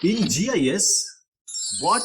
in GIS, what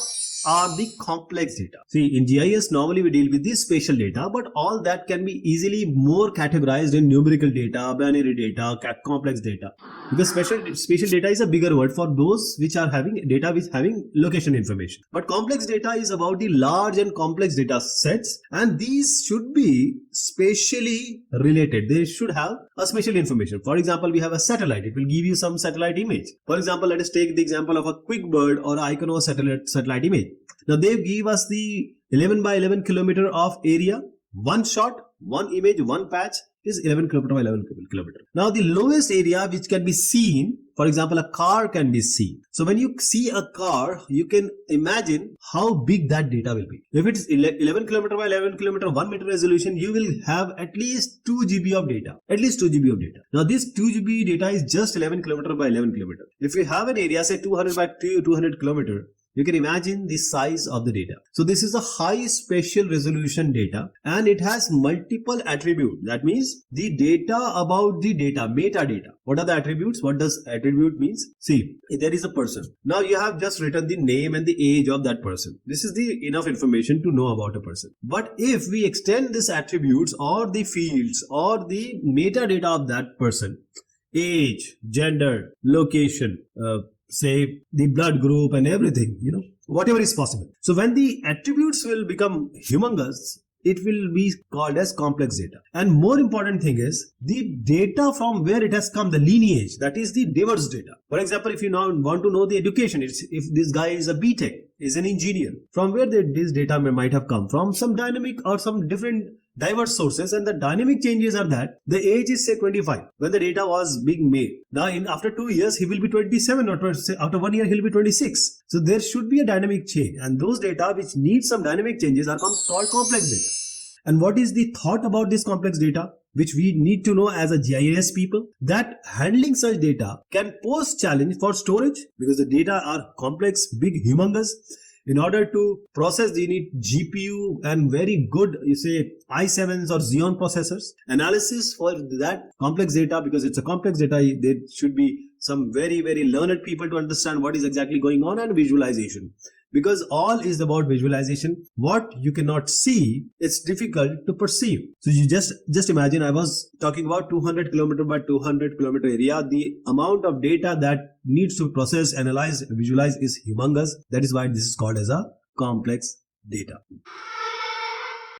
are the complex data? See, in GIS, normally we deal with the spatial data, but all that can be easily more categorized in numerical data, binary data, complex data. Because spatial data is a bigger word for those which are having data with having location information. But complex data is about the large and complex data sets, and these should be spatially related. They should have a spatial information. For example, we have a satellite. It will give you some satellite image. For example, let us take the example of a quick bird or icon of a satellite image. Now they give us the 11 by 11 kilometer of area, one shot, one image, one patch is 11 kilometer by 11 kilometer. Now the lowest area which can be seen, for example, a car can be seen. So when you see a car, you can imagine how big that data will be. If it's 11 kilometer by 11 kilometer, 1 meter resolution, you will have at least 2 GB of data. At least 2 GB of data. Now this 2 GB data is just 11 kilometer by 11 kilometer. If you have an area, say 200 by 200 kilometer, you can imagine the size of the data. So this is a high spatial resolution data, and it has multiple attributes. That means the data about the data, metadata. What are the attributes? What does attribute means? See, there is a person. Now you have just written the name and the age of that person. This is the enough information to know about a person. But if we extend these attributes or the fields or the metadata of that person, age, gender, location, say the blood group and everything, whatever is possible. So when the attributes will become humongous, it will be called as complex data. And more important thing is the data from where it has come, the lineage, that is the diverse data. For example, if you now want to know the education, if this guy is a BTech, is an engineer, from where this data might have come from, some dynamic or some different diverse sources, and the dynamic changes are that the age is say 25 when the data was being made. Now after 2 years he will be 27, or after 1 year he will be 26. So there should be a dynamic change, and those data which need some dynamic changes are called complex data. And what is the thought about this complex data, which we need to know as a GIS people? That handling such data can pose challenge for storage, because the data are complex, big, humongous. In order to process, you need GPU and very good, i7s or Xeon processors. Analysis for that complex data, because it's a complex data, there should be some very, very learned people to understand what is exactly going on, and visualization. Because all is about visualization. What you cannot see, it's difficult to perceive. So you just imagine, I was talking about 200 kilometer by 200 kilometer area. The amount of data that needs to process, analyze, visualize is humongous. That is why this is called as a complex data.